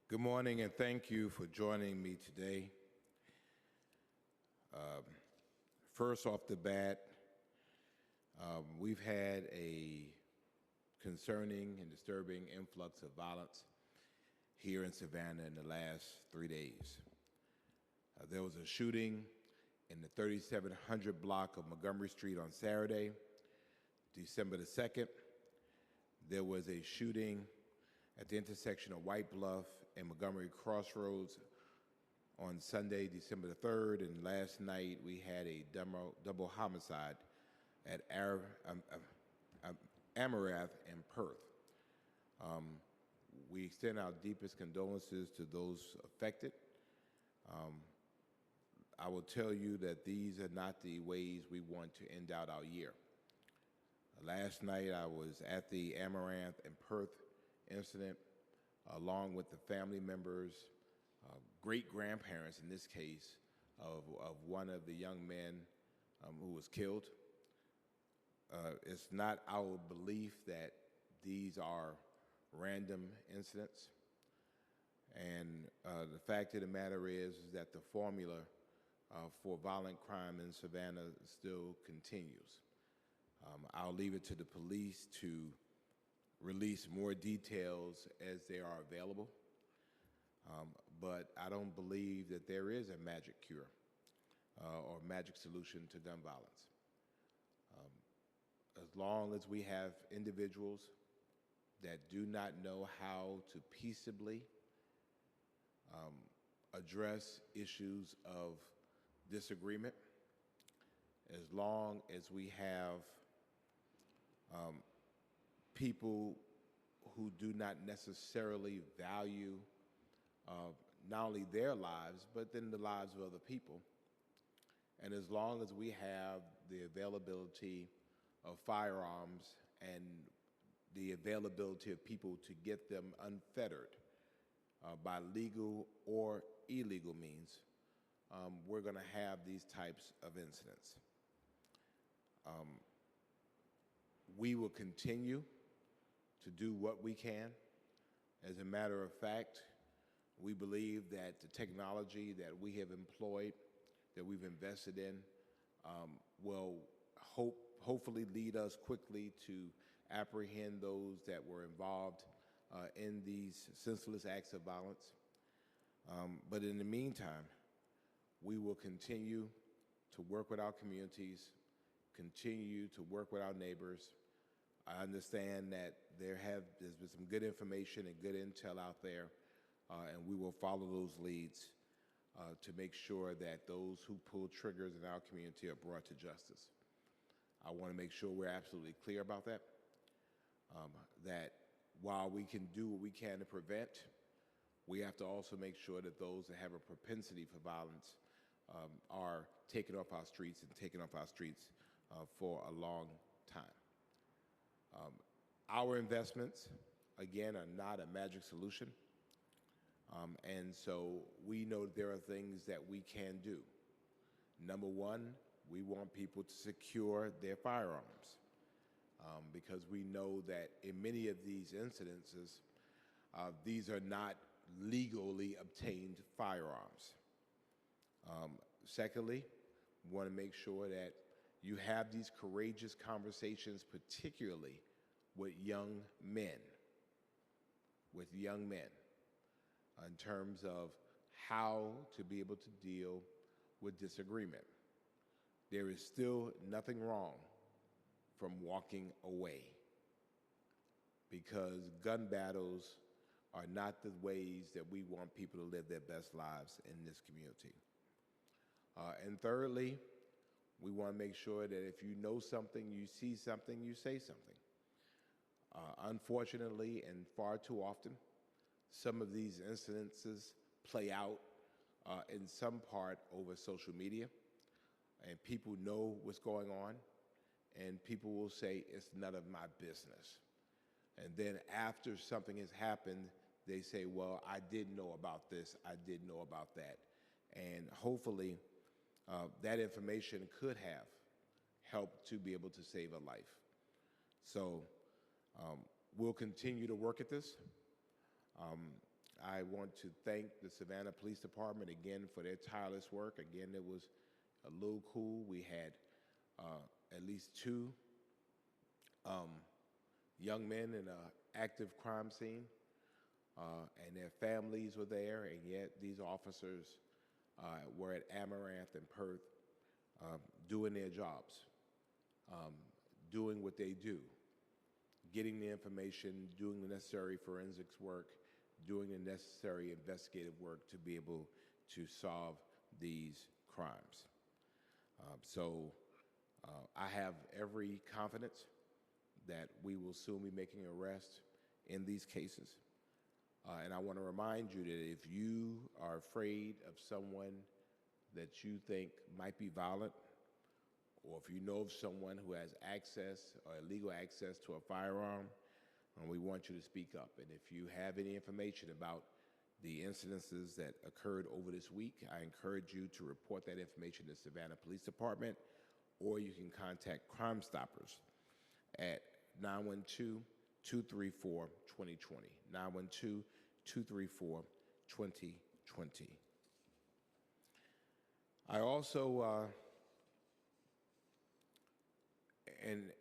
Good morning, and thank you for joining me today. First off the bat, we've had a concerning and disturbing influx of violence here in Savannah in the last 3 days. There was a shooting in the 3700 block of Montgomery Street on Saturday, December the 2nd. There was a shooting at the intersection of White Bluff and Montgomery Crossroads on Sunday, December the 3rd, and last night we had a double homicide at Amarath and Perth. We extend our deepest condolences to those affected. I will tell you that these are not the ways we want to end out our year. Last night I was at the Amaranth and Perth incident, along with the family members, great-grandparents in this case, of one of the young men who was killed. It's not our belief that these are random incidents. And the fact of the matter is that the formula for violent crime in Savannah still continues. I'll leave it to the police to release more details as they are available. But I don't believe that there is a magic cure or magic solution to gun violence. As long as we have individuals that do not know how to peaceably address issues of disagreement, as long as we have people who do not necessarily value not only their lives, but then the lives of other people, and as long as we have the availability of firearms and the availability of people to get them unfettered by legal or illegal means, we're going to have these types of incidents. We will continue to do what we can. As a matter of fact, we believe that the technology that we have employed, that we've invested in, will hopefully lead us quickly to apprehend those that were involved in these senseless acts of violence. But in the meantime, we will continue to work with our communities, continue to work with our neighbors. I understand that there's been some good information and good intel out there, and we will follow those leads to make sure that those who pull triggers in our community are brought to justice. I want to make sure we're absolutely clear about that, that while we can do what we can to prevent, we have to also make sure that those that have a propensity for violence are taken off our streets and taken off our streets for a long time. Our investments, again, are not a magic solution. And so we know there are things that we can do. Number one, we want people to secure their firearms because we know that in many of these incidences, these are not legally obtained firearms. Secondly, we want to make sure that you have these courageous conversations, particularly with young men, in terms of how to be able to deal with disagreement. There is still nothing wrong from walking away, because gun battles are not the ways that we want people to live their best lives in this community. And thirdly, we want to make sure that if you know something, you see something, you say something. Unfortunately, and far too often, some of these incidences play out in some part over social media, and people know what's going on, and people will say, it's none of my business. And then after something has happened, they say, well, I didn't know about this, I didn't know about that. And hopefully, that information could have helped to be able to save a life. So we'll continue to work at this. I want to thank the Savannah Police Department again for their tireless work. Again, it was a little cool. We had at least two young men in an active crime scene, and their families were there, and yet these officers were at Amaranth and Perth doing their jobs, doing what they do, getting the information, doing the necessary forensics work, doing the necessary investigative work to be able to solve these crimes. I have every confidence that we will soon be making arrests in these cases. And I want to remind you that if you are afraid of someone that you think might be violent, or if you know of someone who has access or illegal access to a firearm, we want you to speak up. And if you have any information about the incidences that occurred over this week, I encourage you to report that information to Savannah Police Department, or you can contact Crime Stoppers at 912-234-2020, 912-234-2020. I also, and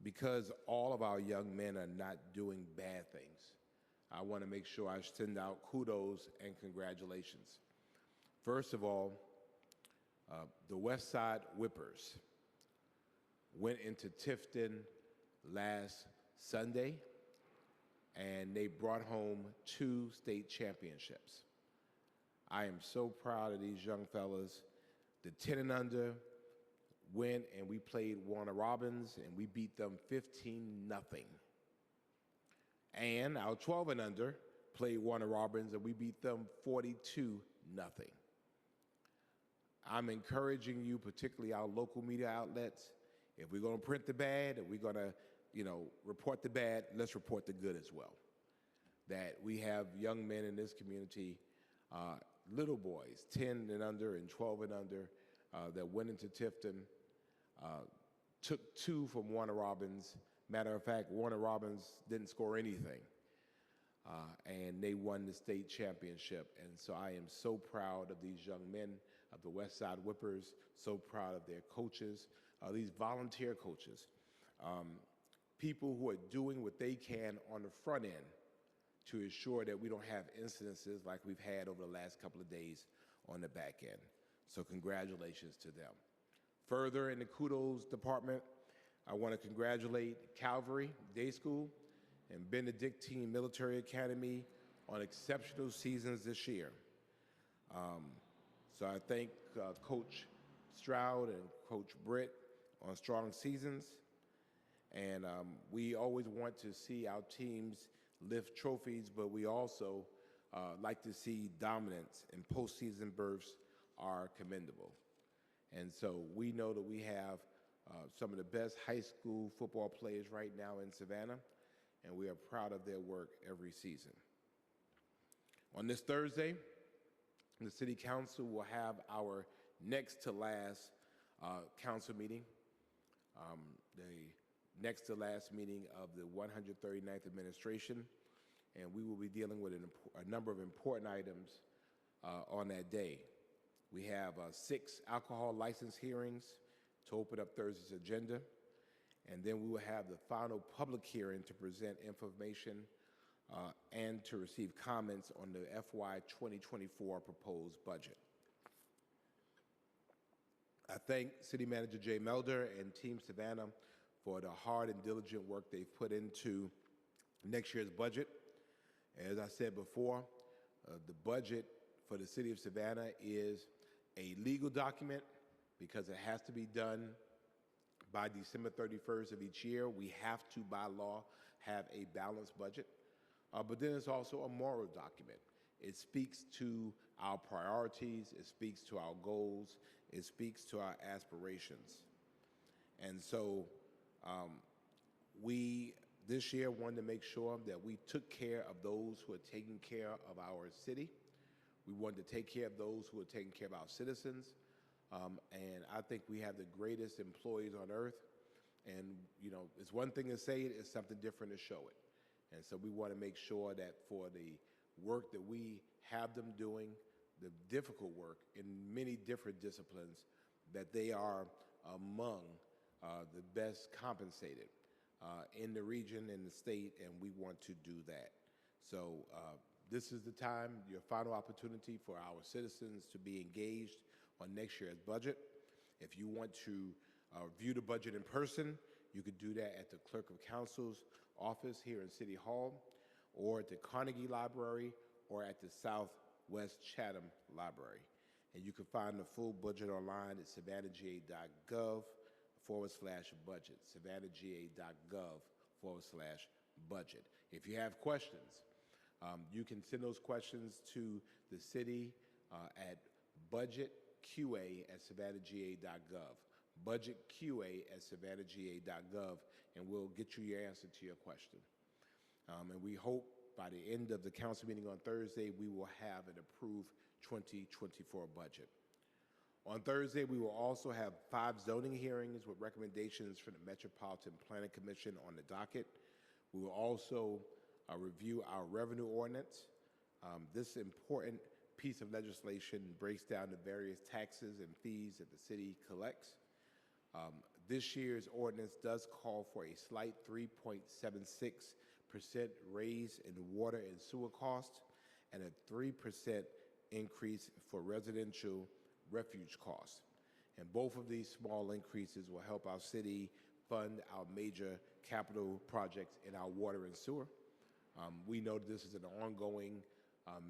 because all of our young men are not doing bad things, I want to make sure I send out kudos and congratulations. First of all, the West Side Whippers went into Tifton last Sunday, and they brought home 2 state championships. I am so proud of these young fellas. The 10 and under went, and we played Warner Robins, and we beat them 15-0. And our 12 and under played Warner Robins, and we beat them 42-0. I'm encouraging you, particularly our local media outlets, if we're going to print the bad, if we're going to, report the bad, let's report the good as well. That we have young men in this community, little boys, 10 and under and 12 and under, that went into Tifton, took 2 from Warner Robins. Matter of fact, Warner Robins didn't score anything, and they won the state championship. And so I am so proud of these young men of the West Side Whippers, so proud of their coaches, these volunteer coaches, people who are doing what they can on the front end to ensure that we don't have incidences like we've had over the last couple of days on the back end. So congratulations to them. Further, in the kudos department, I want to congratulate Calvary Day School and Benedictine Military Academy on exceptional seasons this year. So I thank Coach Stroud and Coach Britt on strong seasons. And we always want to see our teams lift trophies, but we also like to see dominance, and postseason berths are commendable. And so we know that we have some of the best high school football players right now in Savannah, and we are proud of their work every season. On this Thursday, the City Council will have our next to last council meeting, the next to last meeting of the 139th administration, and we will be dealing with a number of important items on that day. We have 6 alcohol license hearings to open up Thursday's agenda, and then we will have the final public hearing to present information and to receive comments on the FY 2024 proposed budget. I thank City Manager Jay Melder and Team Savannah for the hard and diligent work they've put into next year's budget. As I said before, the budget for the City of Savannah is a legal document because it has to be done by December 31st of each year. We have to, by law, have a balanced budget. But then it's also a moral document. It speaks to our priorities, it speaks to our goals, it speaks to our aspirations. And so we, this year, wanted to make sure that we took care of those who are taking care of our city. We wanted to take care of those who are taking care of our citizens. And I think we have the greatest employees on earth. And, it's one thing to say it, it's something different to show it. And so we want to make sure that for the work that we have them doing, the difficult work in many different disciplines, that they are among the best compensated in the region, in the state, and we want to do that. So this is the time, your final opportunity for our citizens to be engaged on next year's budget. If you want to view the budget in person, you could do that at the Clerk of Council's office here in City Hall, or at the Carnegie Library, or at the Southwest Chatham Library. And you can find the full budget online at savannahga.gov/budget, savannahga.gov/budget. If you have questions, you can send those questions to the city at budgetqa@savannahga.gov, budgetqa@savannahga.gov, and we'll get you your answer to your question. And we hope by the end of the council meeting on Thursday, we will have an approved 2024 budget. On Thursday, we will also have 5 zoning hearings with recommendations from the Metropolitan Planning Commission on the docket. We will also review our revenue ordinance. This important piece of legislation breaks down the various taxes and fees that the city collects. This year's ordinance does call for a slight 3.76% raise in water and sewer costs and a 3% increase for residential refuge costs. And both of these small increases will help our city fund our major capital projects in our water and sewer. We know this is an ongoing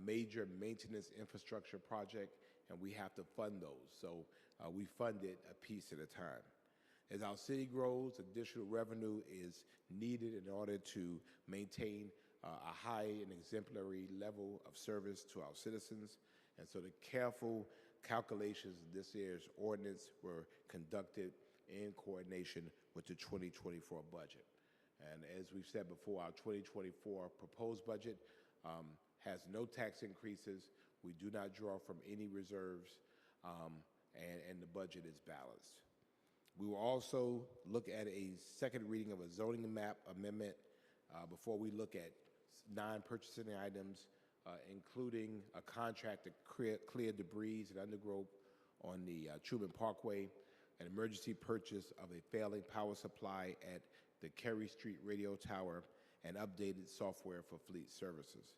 major maintenance infrastructure project, and we have to fund those. So we fund it a piece at a time. As our city grows, additional revenue is needed in order to maintain a high and exemplary level of service to our citizens. And so the careful calculations of this year's ordinance were conducted in coordination with the 2024 budget. And as we've said before, our 2024 proposed budget has no tax increases. We do not draw from any reserves, and the budget is balanced. We will also look at a second reading of a zoning map amendment before we look at 9 purchasing items, including a contract to clear debris and undergrowth on the Truman Parkway, an emergency purchase of a failing power supply at the Kerry Street Radio Tower, and updated software for fleet services.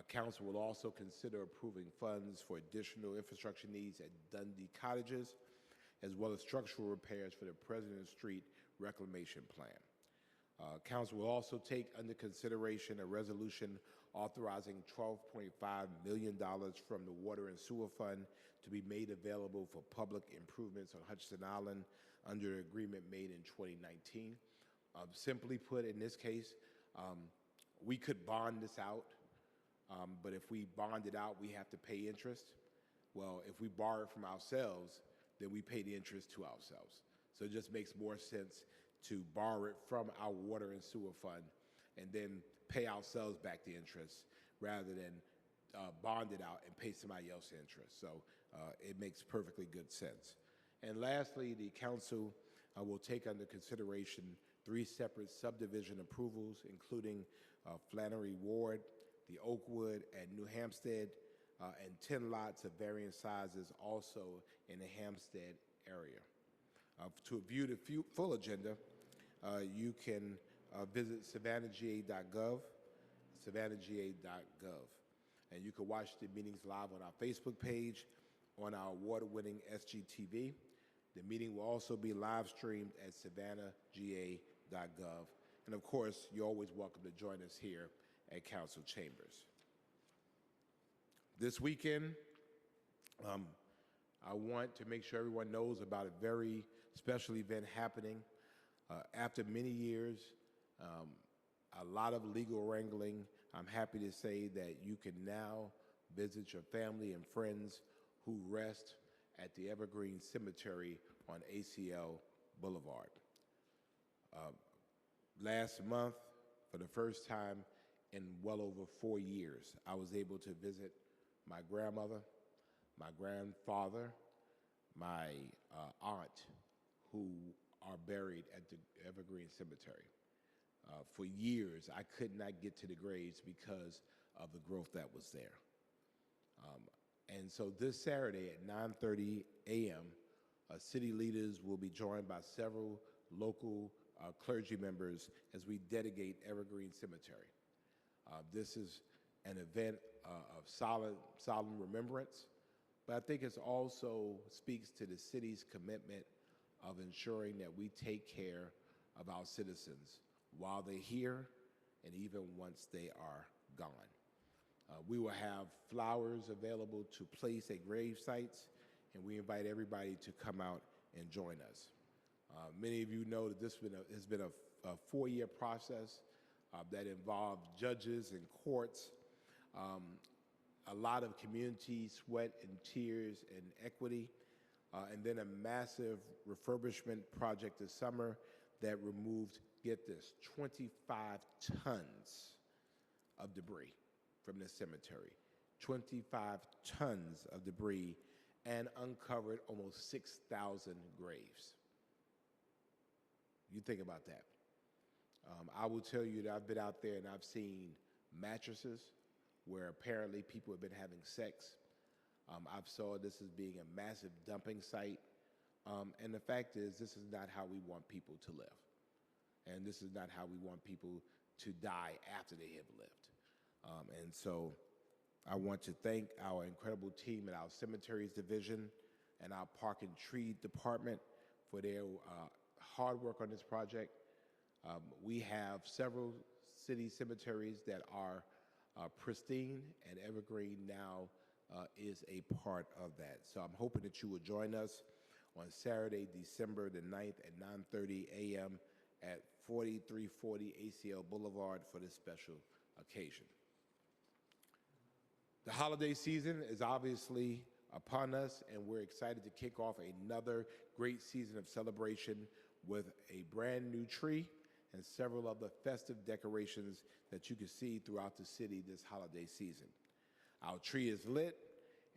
Council will also consider approving funds for additional infrastructure needs at Dundee Cottages, as well as structural repairs for the President Street Reclamation Plan. Council will also take under consideration a resolution authorizing $12.5 million from the Water and Sewer Fund to be made available for public improvements on Hutchinson Island under an agreement made in 2019. Simply put, in this case, we could bond this out, but if we bond it out, we have to pay interest. Well, if we borrow it from ourselves, then we pay the interest to ourselves. So it just makes more sense to borrow it from our water and sewer fund and then pay ourselves back the interest rather than bond it out and pay somebody else the interest. So it makes perfectly good sense. And lastly, the council will take under consideration 3 separate subdivision approvals, including Flannery Ward, the Oakwood at New Hampstead, and 10 lots of varying sizes also in the Hampstead area. To view the full agenda, you can visit savannahga.gov, savannahga.gov. And you can watch the meetings live on our Facebook page, on our award-winning SGTV. The meeting will also be live streamed at savannahga.gov. And of course, you're always welcome to join us here at Council Chambers. This weekend, I want to make sure everyone knows about a very special event happening. After many years, a lot of legal wrangling, I'm happy to say that you can now visit your family and friends who rest at the Evergreen Cemetery on ACL Boulevard. Last month, for the first time in well over 4 years, I was able to visit my grandmother, my grandfather, my aunt, who are buried at the Evergreen Cemetery. For years, I could not get to the graves because of the growth that was there. And so this Saturday at 9:30 a.m., city leaders will be joined by several local clergy members as we dedicate Evergreen Cemetery. This is an event of solemn remembrance, but I think it also speaks to the city's commitment of ensuring that we take care of our citizens while they're here and even once they are gone. We will have flowers available to place at grave sites, and we invite everybody to come out and join us. Many of you know that this has been a four-year process that involved judges and courts, a lot of community sweat and tears and equity, and then a massive refurbishment project this summer that removed, get this, 25 tons of debris from this cemetery. 25 tons of debris, and uncovered almost 6,000 graves. You think about that. I will tell you that I've been out there and I've seen mattresses where apparently people have been having sex. I've saw this as being a massive dumping site. And the fact is, this is not how we want people to live. And this is not how we want people to die after they have lived. And so I want to thank our incredible team at our cemeteries division and our park and tree department for their hard work on this project. We have several city cemeteries that are pristine, and Evergreen now is a part of that. So I'm hoping that you will join us on Saturday, December the 9th at 9:30 a.m. at 4340 ACL Boulevard for this special occasion. The holiday season is obviously upon us, and we're excited to kick off another great season of celebration with a brand new tree and several other festive decorations that you can see throughout the city this holiday season. Our tree is lit,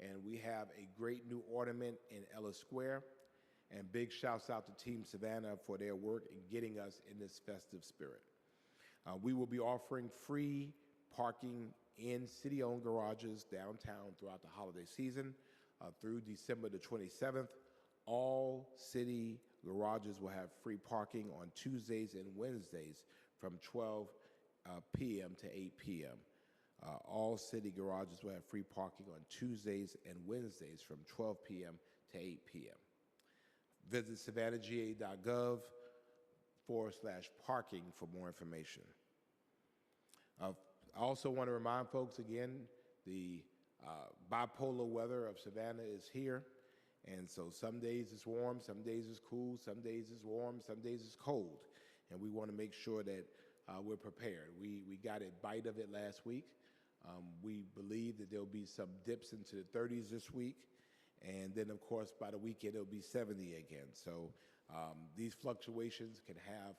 and we have a great new ornament in Ellis Square. And big shouts out to Team Savannah for their work in getting us in this festive spirit. We will be offering free parking in city-owned garages downtown throughout the holiday season through December the 27th. All city garages will have free parking on Tuesdays and Wednesdays from 12 p.m. to 8 p.m. All city garages will have free parking on Tuesdays and Wednesdays from 12 p.m. to 8 p.m. Visit savannahga.gov/parking for more information. I also want to remind folks again, the bipolar weather of Savannah is here. And so some days it's warm, some days it's cool, some days it's warm, some days it's cold. And we want to make sure that we're prepared. We got a bite of it last week. We believe that there'll be some dips into the 30s this week. And then, of course, by the weekend, it'll be 70 again. So these fluctuations can have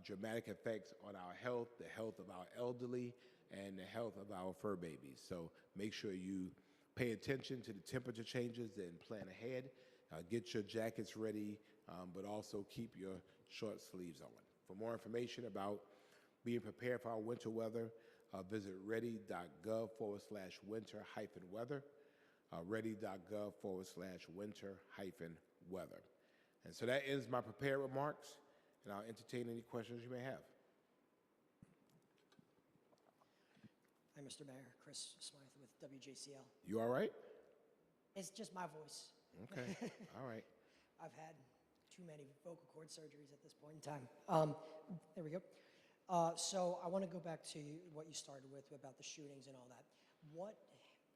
dramatic effects on our health, the health of our elderly, and the health of our fur babies. So make sure you pay attention to the temperature changes and plan ahead. Get your jackets ready, but also keep your short sleeves on. For more information about being prepared for our winter weather, visit ready.gov/winter-weather. Ready.gov/winter-weather. And so that ends my prepared remarks, and I'll entertain any questions you may have. Hi, Mr. Mayor. Chris Smythe with WJCL. You all right? It's just my voice. Okay. All right. I've had too many vocal cord surgeries at this point in time. There we go. So I want to go back to what you started with about the shootings and all that.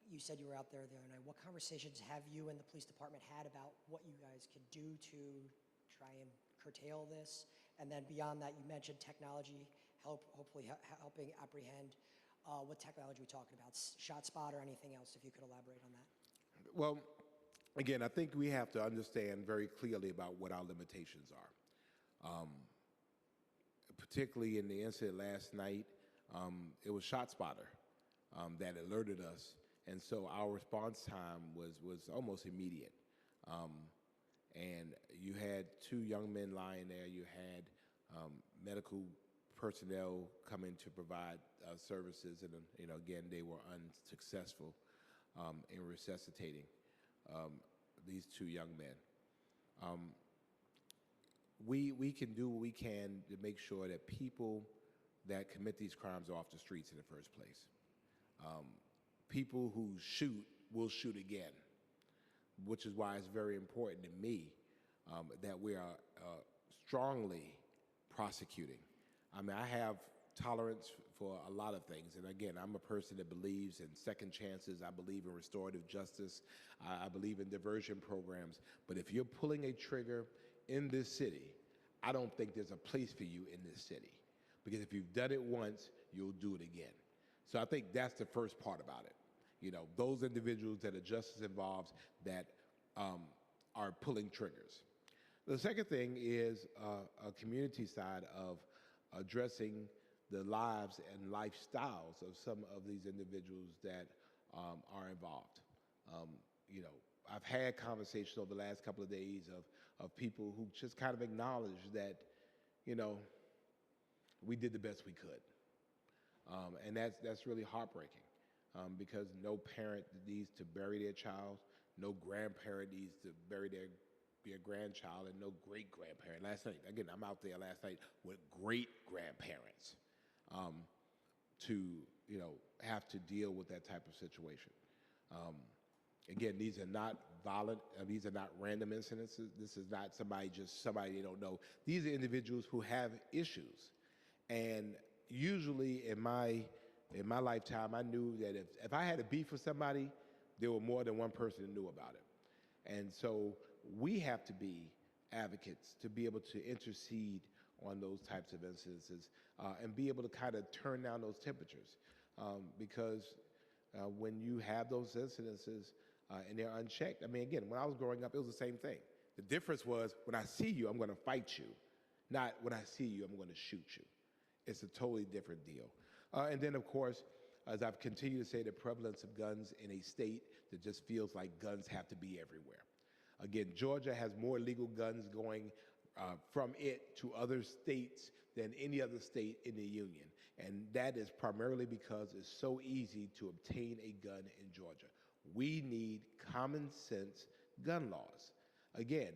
You said you were out there the other night. What conversations have you and the police department had about what you guys could do to try and curtail this? And then beyond that, you mentioned technology, hopefully helping apprehend. What technology are we talking about? ShotSpot or anything else, if you could elaborate on that? Well, again, I think we have to understand very clearly about what our limitations are. Particularly in the incident last night, it was ShotSpotter that alerted us. And so our response time was almost immediate. And you had two young men lying there. You had medical personnel coming to provide services, and again, they were unsuccessful in resuscitating these two young men. We can do what we can to make sure that people that commit these crimes are off the streets in the first place. People who shoot will shoot again, which is why it's very important to me that we are strongly prosecuting. I mean, I have tolerance for a lot of things, and again, I'm a person that believes in second chances. I believe in restorative justice. I believe in diversion programs. But if you're pulling a trigger in this city, I don't think there's a place for you in this city, because if you've done it once, you'll do it again. So I think that's the first part about it. Those individuals that are justice involved that are pulling triggers. The second thing is a community side of addressing the lives and lifestyles of some of these individuals that are involved. I've had conversations over the last couple of days of people who just kind of acknowledge that, we did the best we could. And that's really heartbreaking because no parent needs to bury their child, no grandparent needs to bury their grandchild, and no great-grandparent. Last night, again, I'm out there last night with great-grandparents to, have to deal with that type of situation. Again, these are not violent, these are not random incidences. This is not somebody they don't know. These are individuals who have issues. And usually in my lifetime, I knew that if I had a beef with somebody, there were more than one person that knew about it. And so we have to be advocates to be able to intercede on those types of incidences and be able to kind of turn down those temperatures. Because when you have those incidences and they're unchecked, I mean, again, when I was growing up, it was the same thing. The difference was when I see you, I'm going to fight you. Not when I see you, I'm going to shoot you. It's a totally different deal. And then, of course, as I've continued to say, the prevalence of guns in a state that just feels like guns have to be everywhere. Again, Georgia has more legal guns going from it to other states than any other state in the union. And that is primarily because it's so easy to obtain a gun in Georgia. We need common sense gun laws. Again,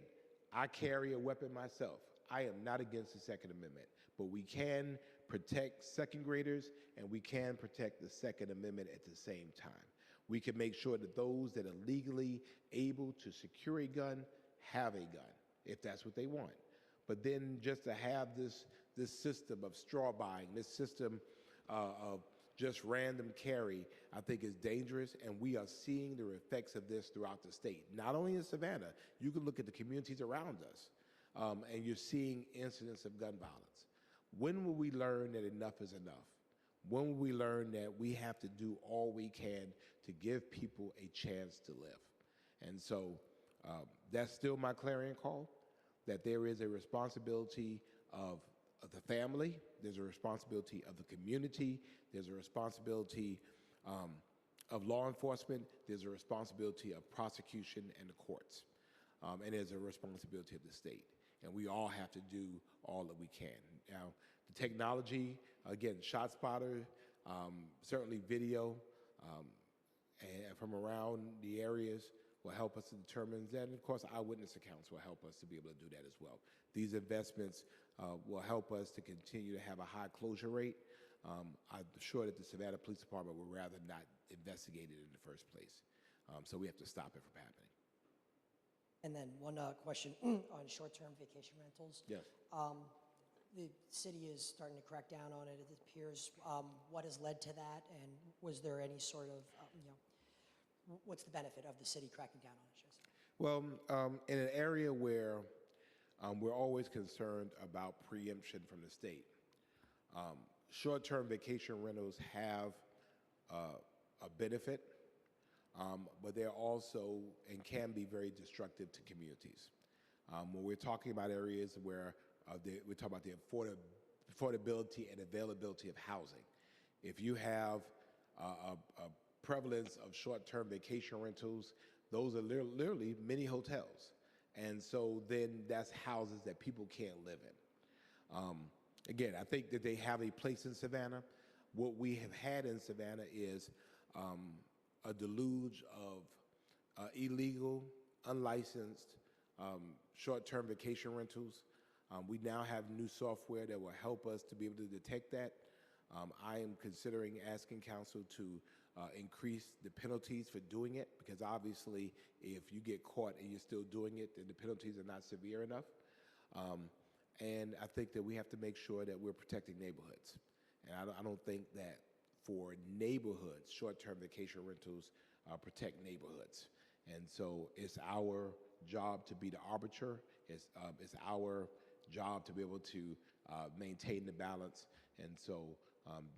I carry a weapon myself. I am not against the Second Amendment, but we can protect second graders and we can protect the Second Amendment at the same time. We can make sure that those that are legally able to secure a gun have a gun, if that's what they want. But then just to have this system of straw buying, this system of just random carry, I think is dangerous, and we are seeing the effects of this throughout the state. Not only in Savannah, you can look at the communities around us, and you're seeing incidents of gun violence. When will we learn that enough is enough? When will we learn that we have to do all we can to give people a chance to live? And so that's still my clarion call, that there is a responsibility of the family, there's a responsibility of the community, there's a responsibility of law enforcement, there's a responsibility of prosecution and the courts, and there's a responsibility of the state. And we all have to do all that we can. Now, the technology, again, ShotSpotter, certainly video and from around the areas will help us to determine that. And of course, eyewitness accounts will help us to be able to do that as well. These investments will help us to continue to have a high closure rate. I'm sure that the Savannah Police Department would rather not investigate it in the first place. So we have to stop it from happening. And then one question on short-term vacation rentals. Yes. The city is starting to crack down on it, it appears. What has led to that, and was there any sort of, what's the benefit of the city cracking down on it? Well, in an area where we're always concerned about preemption from the state, short-term vacation rentals have a benefit, but they're also and can be very destructive to communities. When we're talking about areas where we're talking about the affordability and availability of housing. If you have a prevalence of short-term vacation rentals, those are literally mini hotels. And so then that's houses that people can't live in. again, I think that they have a place in Savannah. What we have had in Savannah is a deluge of illegal, unlicensed, short-term vacation rentals. We now have new software that will help us to be able to detect that. I am considering asking council to increase the penalties for doing it, because obviously if you get caught and you're still doing it, then the penalties are not severe enough. And I think that we have to make sure that we're protecting neighborhoods. And I don't think that for neighborhoods, short-term vacation rentals protect neighborhoods. And so it's our job to be the arbiter. It's our job to be able to maintain the balance. And so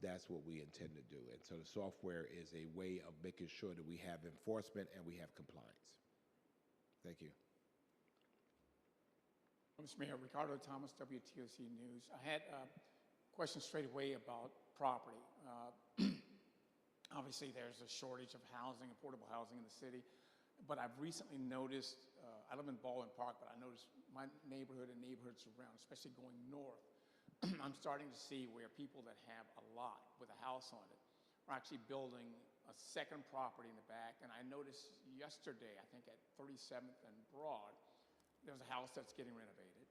that's what we intend to do. And so the software is a way of making sure that we have enforcement and we have compliance. Thank you. Mr. Mayor, Ricardo Thomas, WTOC News. I had a question straight away about property. Obviously, there's a shortage of housing, affordable housing in the city, but I've recently noticed, I live in Baldwin Park, but I noticed my neighborhood and neighborhoods around, especially going north, I'm starting to see where people that have a lot with a house on it are actually building a second property in the back. And I noticed yesterday, I think at 37th and Broad, there's a house that's getting renovated.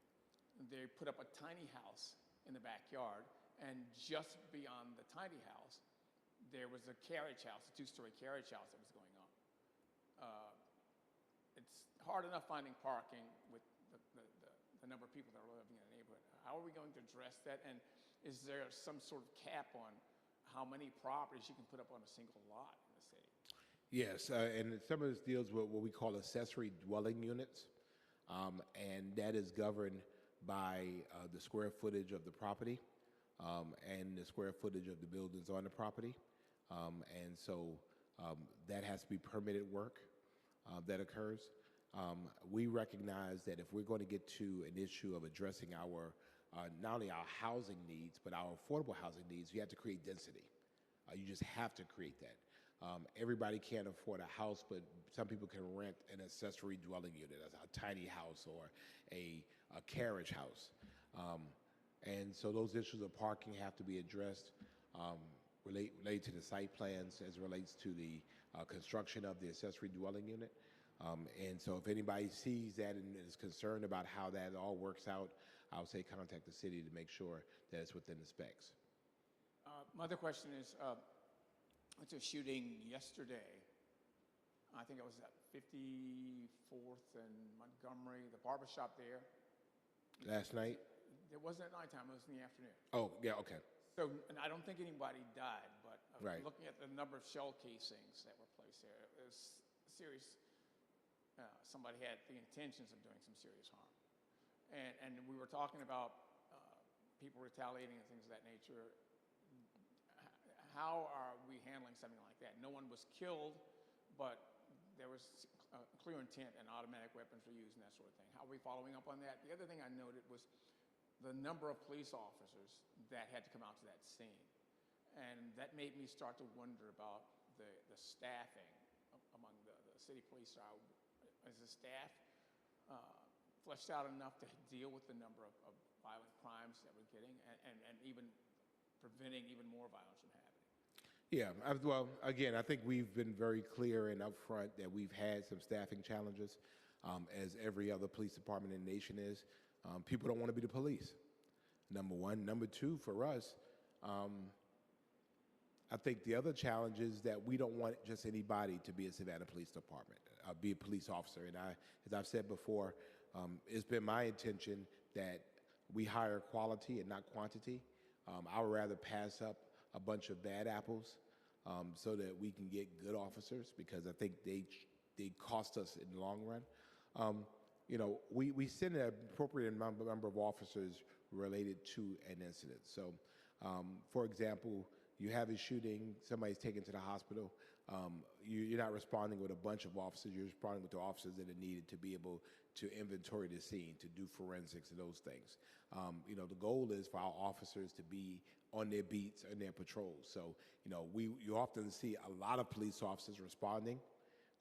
They put up a tiny house in the backyard, and just beyond the tiny house, there was a carriage house, a two-story carriage house that was going up. It's hard enough finding parking with the number of people that are living in the neighborhood. How are we going to address that? And is there some sort of cap on how many properties you can put up on a single lot in the city? Yes, and some of this deals with what we call accessory dwelling units. And that is governed by the square footage of the property and the square footage of the buildings on the property. And so that has to be permitted work that occurs. We recognize that if we're going to get to an issue of addressing our, not only our housing needs, but our affordable housing needs, you have to create density. You just have to create that. Everybody can't afford a house, but some people can rent an accessory dwelling unit, a tiny house or a carriage house. And so those issues of parking have to be addressed, related to the site plans as it relates to the construction of the accessory dwelling unit. And so if anybody sees that and is concerned about how that all works out, I would say contact the city to make sure that it's within the specs. My other question is, went to a shooting yesterday. I think it was at 54th and Montgomery, the barbershop there. Last night? It wasn't at nighttime, it was in the afternoon. Oh, yeah, okay. So, and I don't think anybody died, but Right. looking at the number of shell casings that were placed there, it was serious. Somebody had the intentions of doing some serious harm. And we were talking about people retaliating and things of that nature. How are we handling something like that? No one was killed, but there was clear intent and automatic weapons were used and that sort of thing. How are we following up on that? The other thing I noted was the number of police officers that had to come out to that scene. And that made me start to wonder about the staffing among the city police. Is the staff fleshed out enough to deal with the number of violent crimes that we're getting and even preventing even more violence from happening? Yeah, well, again, I think we've been very clear and upfront that we've had some staffing challenges, as every other police department in the nation is. People don't want to be the police, number one. Number two, for us, I think the other challenge is that we don't want just anybody to be a Savannah Police Department, be a police officer. And as I've said before, it's been my intention that we hire quality and not quantity. I would rather pass up a bunch of bad apples so that we can get good officers, because I think they cost us in the long run. You know, we send an appropriate number of officers related to an incident. So, for example, you have a shooting, somebody's taken to the hospital, you're not responding with a bunch of officers, you're responding with the officers that are needed to be able to inventory the scene, to do forensics and those things. You know, the goal is for our officers to be on their beats and their patrols. So, you know, you often see a lot of police officers responding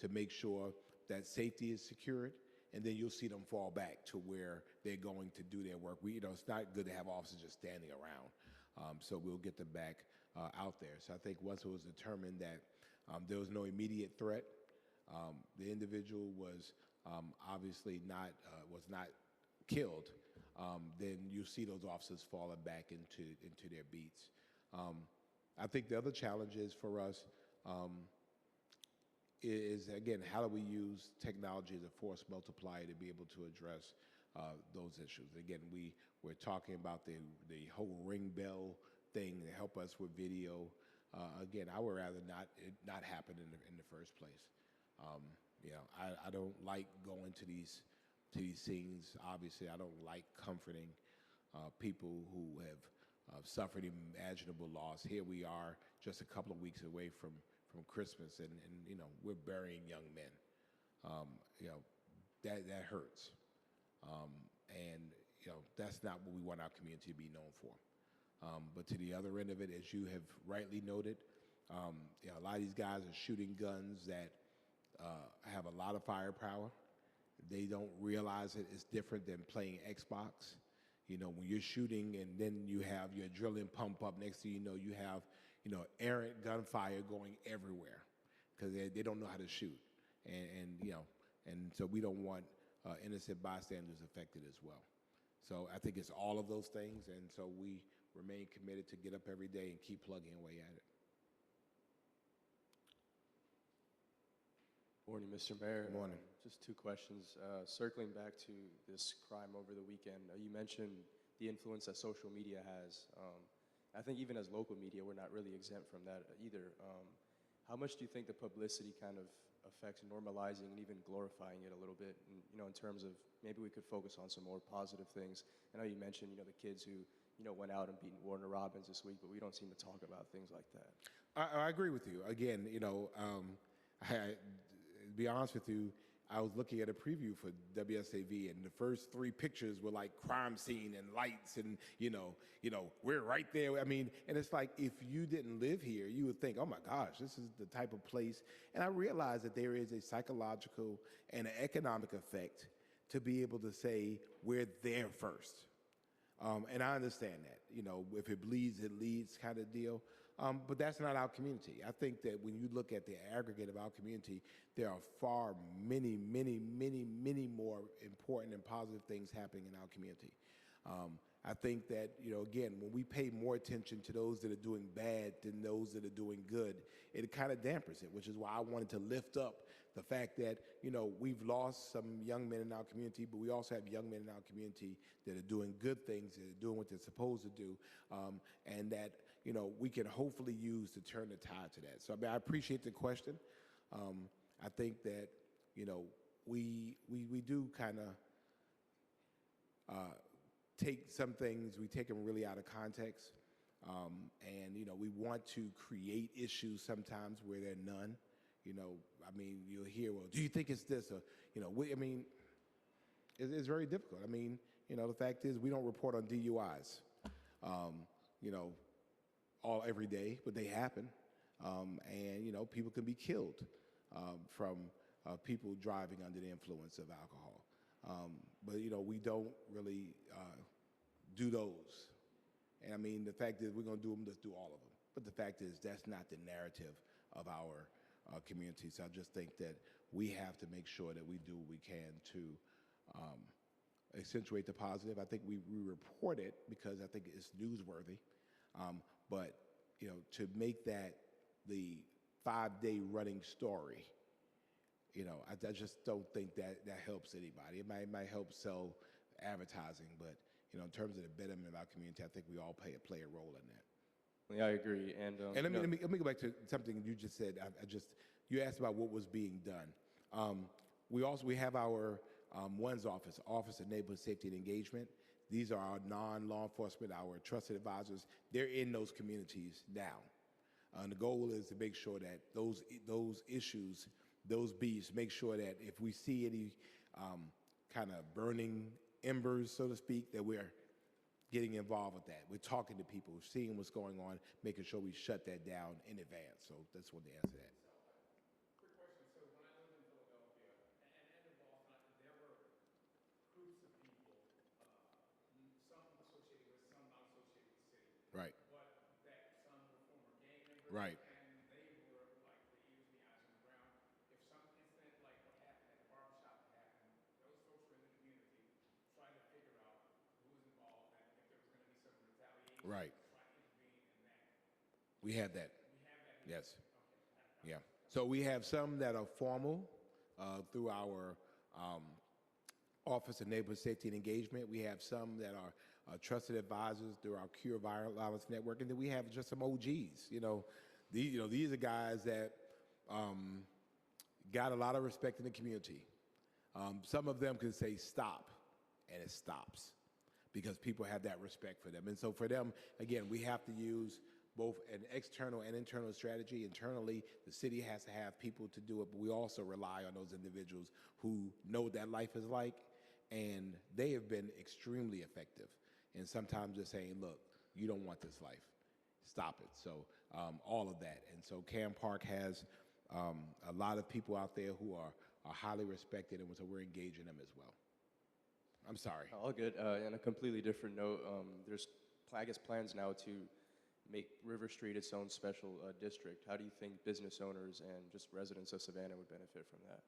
to make sure that safety is secured and then you'll see them fall back to where they're going to do their work. It's not good to have officers just standing around. So we'll get them back out there. So I think once it was determined that there was no immediate threat, the individual was obviously was not killed, then you see those officers falling back into their beats. I think the other challenge is for us is, again, how do we use technology as a force multiplier to be able to address those issues? Again, we're talking about the whole ring bell thing to help us with video. Again, I would rather it not happen in the first place. I don't like going to these scenes. Obviously, I don't like comforting people who have suffered imaginable loss. Here we are, just a couple of weeks away from Christmas, and we're burying young men. That hurts, and that's not what we want our community to be known for. But to the other end of it, as you have rightly noted, a lot of these guys are shooting guns that have a lot of firepower. They don't realize it. It's different than playing Xbox. When you're shooting and then you have your adrenaline pump up, next thing you know, you have errant gunfire going everywhere because they don't know how to shoot, and so we don't want innocent bystanders affected as well. So I think it's all of those things, and so we remain committed to get up every day and keep plugging away at it. Morning, Mr. Mayor. Good morning. Just two questions. Circling back to this crime over the weekend, you mentioned the influence that social media has. I think even as local media, we're not really exempt from that either. How much do you think the publicity kind of affects normalizing and even glorifying it a little bit? And, in terms of maybe we could focus on some more positive things. I know you mentioned, the kids who, went out and beat Warner Robins this week, but we don't seem to talk about things like that. I agree with you. Again, to be honest with you, I was looking at a preview for WSAV, and the first three pictures were like crime scene and lights, and we're right there. I mean, and it's like if you didn't live here, you would think, oh my gosh, this is the type of place. And I realize that there is a psychological and an economic effect to be able to say we're there first. And I understand that, if it bleeds, it leads kind of deal. But that's not our community. I think that when you look at the aggregate of our community, there are far many more important and positive things happening in our community. I think that, again, when we pay more attention to those that are doing bad than those that are doing good, it kind of dampers it, which is why I wanted to lift up the fact that, we've lost some young men in our community, but we also have young men in our community that are doing good things, that are doing what they're supposed to do, and that, we can hopefully use to turn the tide to that. So, I appreciate the question. I think that, we do kind of take some things, we take them really out of context, and, we want to create issues sometimes where there are none. You'll hear, well, do you think it's this? Or, it's very difficult. The fact is we don't report on DUIs, every day, but they happen. And, people can be killed from people driving under the influence of alcohol. But, we don't really do those. And, the fact is we're going to do them, let's do all of them. But the fact is that's not the narrative of our community. So I just think that we have to make sure that we do what we can to accentuate the positive. I think we report it because I think it's newsworthy. But, to make that the 5-day running story, I just don't think that helps anybody. It might help sell advertising, but, in terms of the betterment of our community, I think we all play a role in that. Yeah, I agree. And let me go back to something you just said. You asked about what was being done. We have our ONE's Office of Neighborhood Safety and Engagement. These are our non-law enforcement, our trusted advisors. They're in those communities now. And the goal is to make sure that those issues, those beats, make sure that if we see any kind of burning embers, so to speak, that we're getting involved with that. We're talking to people, seeing what's going on, making sure we shut that down in advance. So that's what the answer to that. Quick question. So when I lived in Philadelphia and in Boston, there were Right. but that some were former gang members. Right. And they were like the ears and the eyes on the ground. If some incident like what happened at the barbershop happened, those folks were in the community trying to figure out who was involved and if there was going to be some retaliation. Right. Try to intervene in that. We have that. We have that. Yes. Yeah. So we have some that are formal through our Office of Neighborhood Safety and Engagement. We have some that are trusted advisors through our Cure Violence Network, and then we have just some OGs. These are guys that got a lot of respect in the community. Some of them can say stop, and it stops because people have that respect for them. And so for them, again, we have to use both an external and internal strategy. Internally, the city has to have people to do it, but we also rely on those individuals who know what that life is like, and they have been extremely effective. And sometimes just saying, look, you don't want this life. Stop it. So all of that. And so Cam Park has a lot of people out there who are highly respected, and so we're engaging them as well. I'm sorry. All good. On a completely different note, there's, I guess, plans now to make River Street its own special district. How do you think business owners and just residents of Savannah would benefit from that?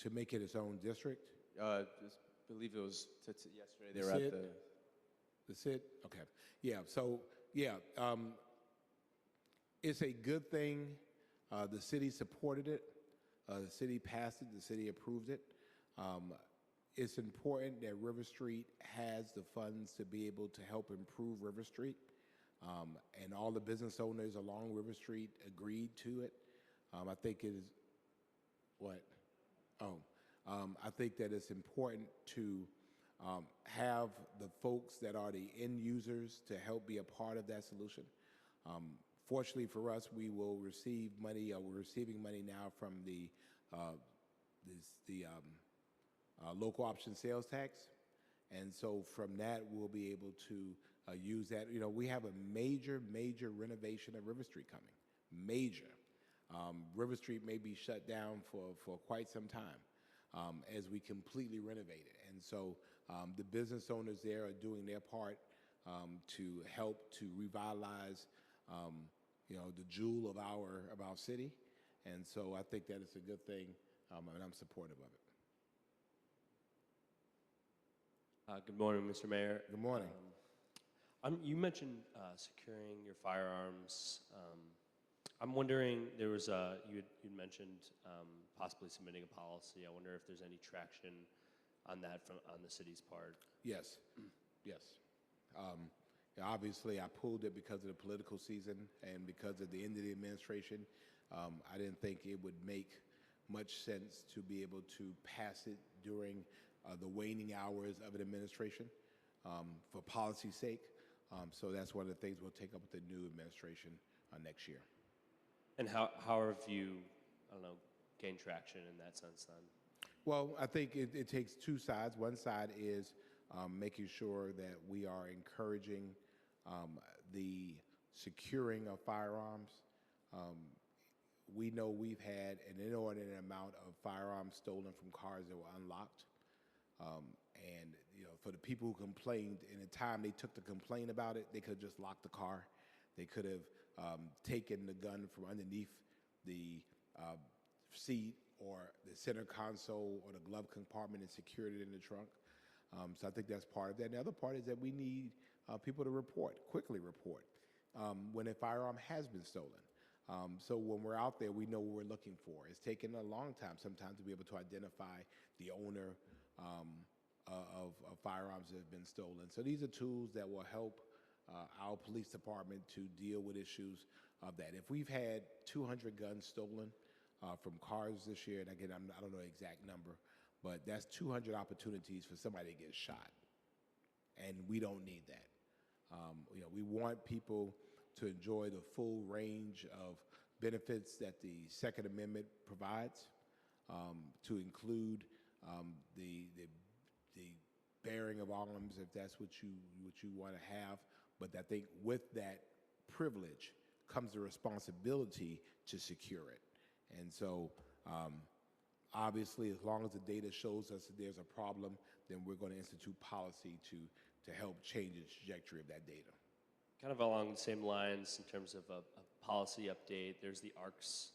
To make it its own district? Just believe it was yesterday. They were at the. The SID? Okay. Yeah. So yeah, it's a good thing. The city supported it. The city passed it. The city approved it. It's important that River Street has the funds to be able to help improve River Street. And all the business owners along River Street agreed to it. I think it is, what? I think that it's important to have the folks that are the end users to help be a part of that solution. Fortunately for us, we will receive money, or we're receiving money now from the local option sales tax. And so from that, we'll be able to use that. We have a major renovation of River Street coming. Major. River Street may be shut down for quite some time as we completely renovate it. And so the business owners there are doing their part to help to revitalize, the jewel of our city. And so I think that it's a good thing, and I'm supportive of it. Good morning, Mr. Mayor. Good morning. You mentioned securing your firearms. I'm wondering, there was you'd mentioned possibly submitting a policy. I wonder if there's any traction on that on the city's part. Yes, yes. Obviously, I pulled it because of the political season and because of the end of the administration. I didn't think it would make much sense to be able to pass it during the waning hours of an administration for policy's sake. So that's one of the things we'll take up with the new administration next year. And how have you, gained traction in that sense then? Well, I think it takes two sides. One side is making sure that we are encouraging the securing of firearms. We know we've had an inordinate amount of firearms stolen from cars that were unlocked. And for the people who complained, in the time they took to complain about it, they could have just locked the car. They could have taken the gun from underneath the seat or the center console or the glove compartment and secured it in the trunk. So I think that's part of that. And the other part is that we need people to quickly report, when a firearm has been stolen. So when we're out there, we know what we're looking for. It's taken a long time sometimes to be able to identify the owner of firearms that have been stolen. So these are tools that will help our police department to deal with issues of that. If we've had 200 guns stolen from cars this year, and again, I don't know the exact number, but that's 200 opportunities for somebody to get shot, and we don't need that. We want people to enjoy the full range of benefits that the Second Amendment provides, to include the bearing of arms, if that's what you want to have. But I think with that privilege comes the responsibility to secure it. And so, obviously, as long as the data shows us that there's a problem, then we're going to institute policy to help change the trajectory of that data. kind of along the same lines in terms of a policy update. There's the ARCS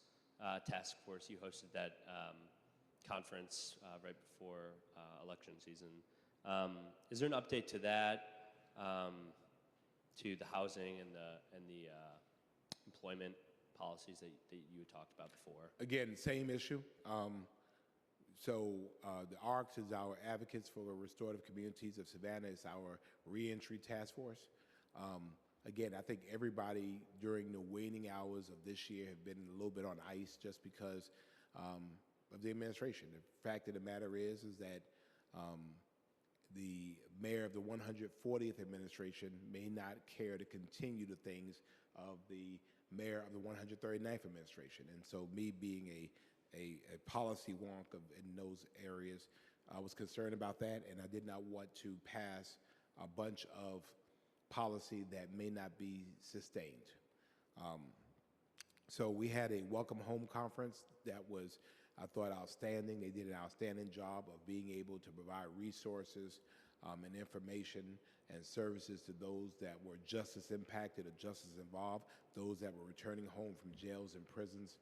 task force. You hosted that conference right before election season. Is there an update to that, to the housing and the employment policies that you had talked about before? Again, same issue. The ARCS is our Advocates for Restorative Communities of Savannah. It's our reentry task force. Again, I think everybody during the waning hours of this year have been a little bit on ice just because of the administration. The fact of the matter is that the mayor of the 140th administration may not care to continue the things of the mayor of the 139th administration. And so me being a policy wonk in those areas, I was concerned about that, and I did not want to pass a bunch of policy that may not be sustained. So we had a welcome home conference that was, I thought, outstanding. They did an outstanding job of being able to provide resources and information and services to those that were justice impacted or justice involved, those that were returning home from jails and prisons,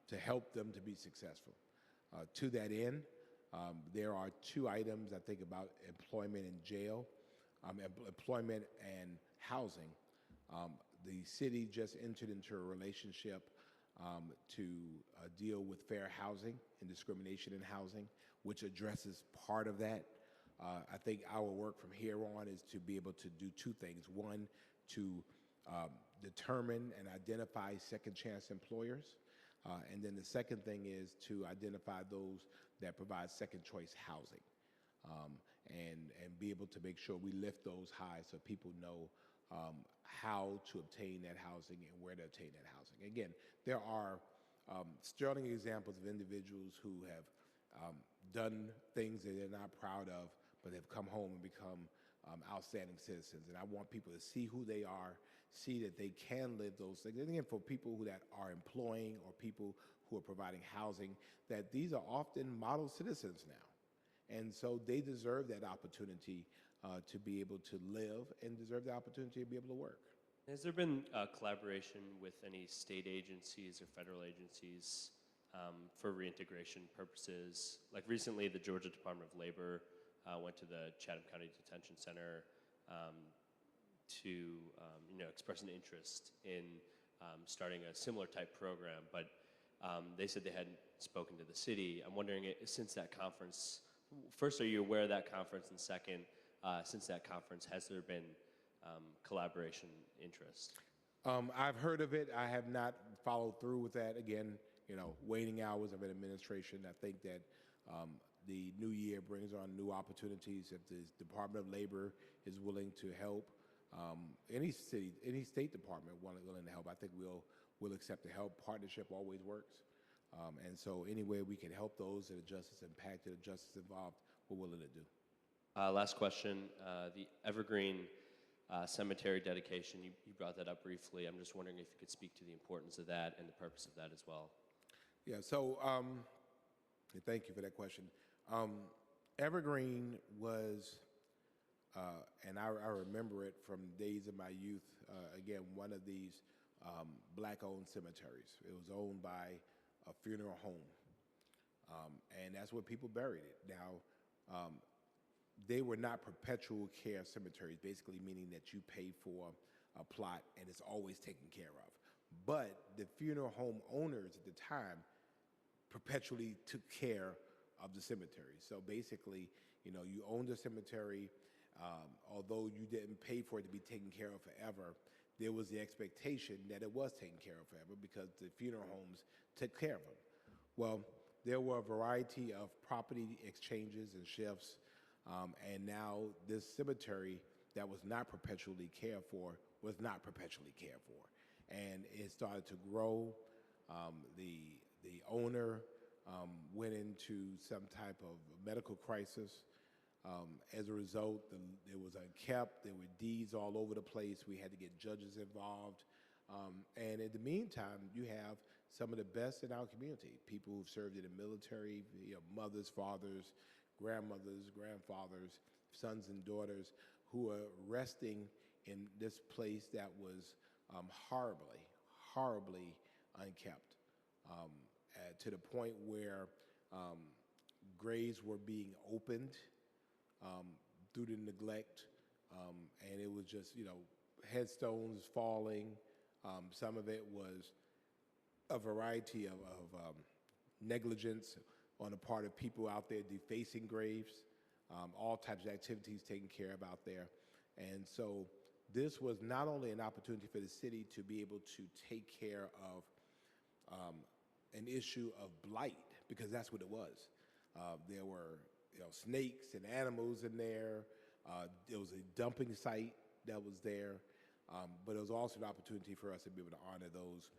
to help them to be successful. To that end, there are two items I think about employment and jail, employment and housing. The city just entered into a relationship to deal with fair housing and discrimination in housing, which addresses part of that. I think our work from here on is to be able to do two things. One, to determine and identify second chance employers. And then the second thing is to identify those that provide second choice housing, and be able to make sure we lift those high so people know how to obtain that housing and where to obtain that housing. Again, there are sterling examples of individuals who have done things that they're not proud of, but have come home and become outstanding citizens. And I want people to see who they are, see that they can live those things. And again, for people that are employing or people who are providing housing, that these are often model citizens now. And so they deserve that opportunity to be able to live and deserve the opportunity to be able to work. Has there been collaboration with any state agencies or federal agencies for reintegration purposes? Like recently, the Georgia Department of Labor went to the Chatham County Detention Center to express an interest in starting a similar type program, but they said they hadn't spoken to the city. I'm wondering, since that conference, first, are you aware of that conference? And second, since that conference, has there been collaboration interest? I've heard of it. I have not followed through with that. Again, waning hours of an administration. I think that the new year brings on new opportunities. If the Department of Labor is willing to help, any state department willing to help, I think we'll accept the help. Partnership always works. And so any way we can help those that are justice impacted or justice involved, we're willing to do. Last question, the Evergreen cemetery dedication, you brought that up briefly. I'm just wondering if you could speak to the importance of that and the purpose of that as well. Yeah, so thank you for that question. Evergreen was, and I remember it from days of my youth, again, one of these black-owned cemeteries. It was owned by a funeral home, and that's where people buried it. Now, they were not perpetual care cemeteries, basically meaning that you pay for a plot and it's always taken care of. But the funeral home owners at the time perpetually took care of the cemetery. So basically, you owned the cemetery, although you didn't pay for it to be taken care of forever, there was the expectation that it was taken care of forever because the funeral homes took care of them. Well, there were a variety of property exchanges and shifts, and now this cemetery that was not perpetually cared for was not perpetually cared for. And it started to grow. The owner went into some type of medical crisis. As a result, it was unkept. There were deeds all over the place. We had to get judges involved. And in the meantime, you have some of the best in our community, people who've served in the military, mothers, fathers, grandmothers, grandfathers, sons and daughters who are resting in this place that was horribly unkept, to the point where graves were being opened due to neglect, and it was just, headstones falling. Some of it was a variety of negligence on the part of people out there defacing graves, all types of activities taken care of out there. And so this was not only an opportunity for the city to be able to take care of an issue of blight, because that's what it was. There were snakes and animals in there. There was a dumping site that was there. But it was also an opportunity for us to be able to honor those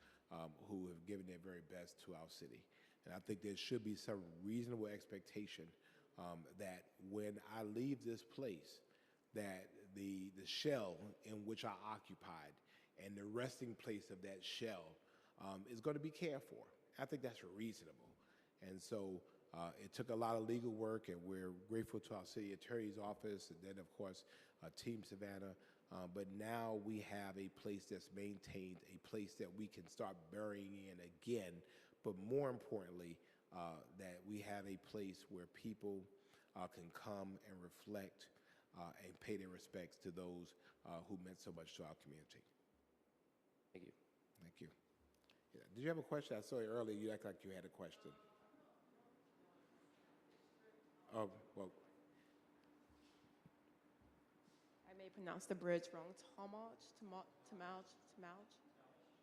who have given their very best to our city. And I think there should be some reasonable expectation that when I leave this place, that the shell in which I occupied and the resting place of that shell is going to be cared for. I think that's reasonable. And so it took a lot of legal work, and we're grateful to our city attorney's office, and then, of course, Team Savannah. But now we have a place that's maintained, a place that we can start burying in again, but more importantly, that we have a place where people can come and reflect and pay their respects to those who meant so much to our community. Thank you. Thank you. Yeah. Did you have a question? I saw you earlier. You act like you had a question. Oh, well. I may pronounce the bridge wrong. Tamauch.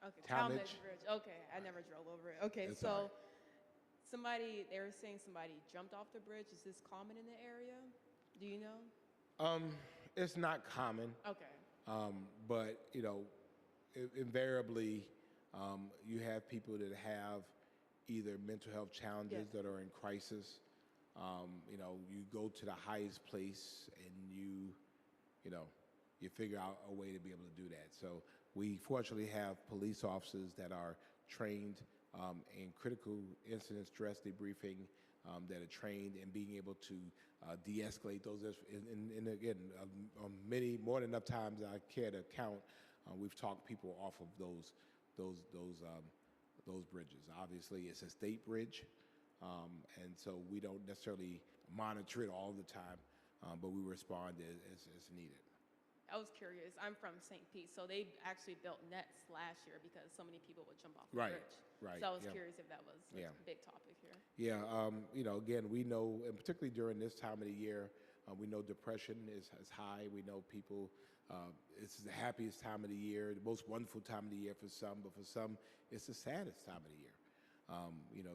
Okay, Talmadge. Bridge. Okay, I never drove over it. Okay, It's all right. they were saying somebody jumped off the bridge. Is this common in the area? Do you know? It's not common. Okay. But invariably, you have people that have either mental health challenges that are in crisis. You go to the highest place and you figure out a way to be able to do that. So we fortunately have police officers that are trained in critical incident stress debriefing, that are trained in being able to de-escalate those. And again, many more than enough times I care to count. We've talked people off of those bridges. Obviously, it's a state bridge, and so we don't necessarily monitor it all the time, but we respond as needed. I was curious. I'm from St. Pete, so they actually built nets last year because so many people would jump off the bridge. Right. So I was curious if that was a big topic here. Yeah. Again, we know, and particularly during this time of the year, we know depression is high. We know people. It's the happiest time of the year, the most wonderful time of the year for some, but for some, it's the saddest time of the year.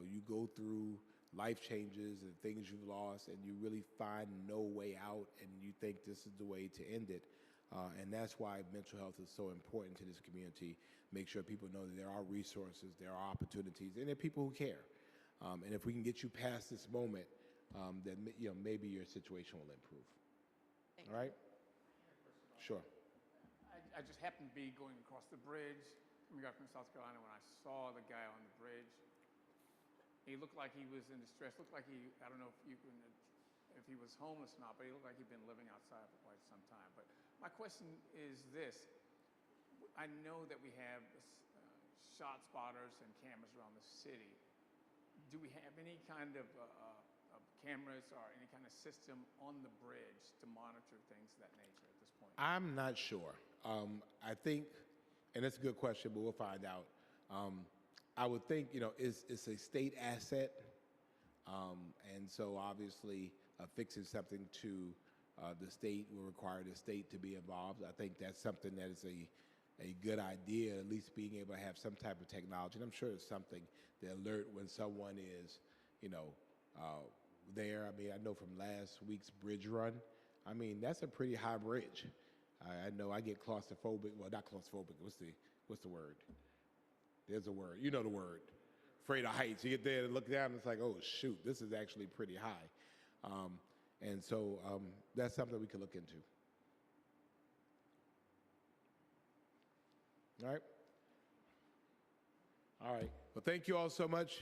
You go through life changes and things you've lost, and you really find no way out, and you think this is the way to end it. And that's why mental health is so important to this community. Make sure people know that there are resources, there are opportunities, and there are people who care. And if we can get you past this moment, then maybe your situation will improve. Thank All right? Sure. I just happened to be going across the bridge coming up from South Carolina when I saw the guy on the bridge. He looked like he was in distress. Looked like I don't know if he was homeless or not, but he looked like he'd been living outside for quite some time. But my question is this. I know that we have shot spotters and cameras around the city. Do we have any kind of cameras or any kind of system on the bridge to monitor things of that nature at this point? I'm not sure. I think, and that's a good question, but we'll find out. I would think, it's a state asset. And so obviously fixing something to the state will require the state to be involved. I think that's something that is a good idea, at least being able to have some type of technology. And I'm sure it's something that alert when someone is, there. I mean, I know from last week's bridge run, that's a pretty high bridge. I know I get claustrophobic. Well, not claustrophobic. What's the word? There's a word. You know the word. Afraid of heights. You get there and look down, and it's like, oh, shoot, this is actually pretty high. And so that's something we can look into. All right? All right. Well, thank you all so much.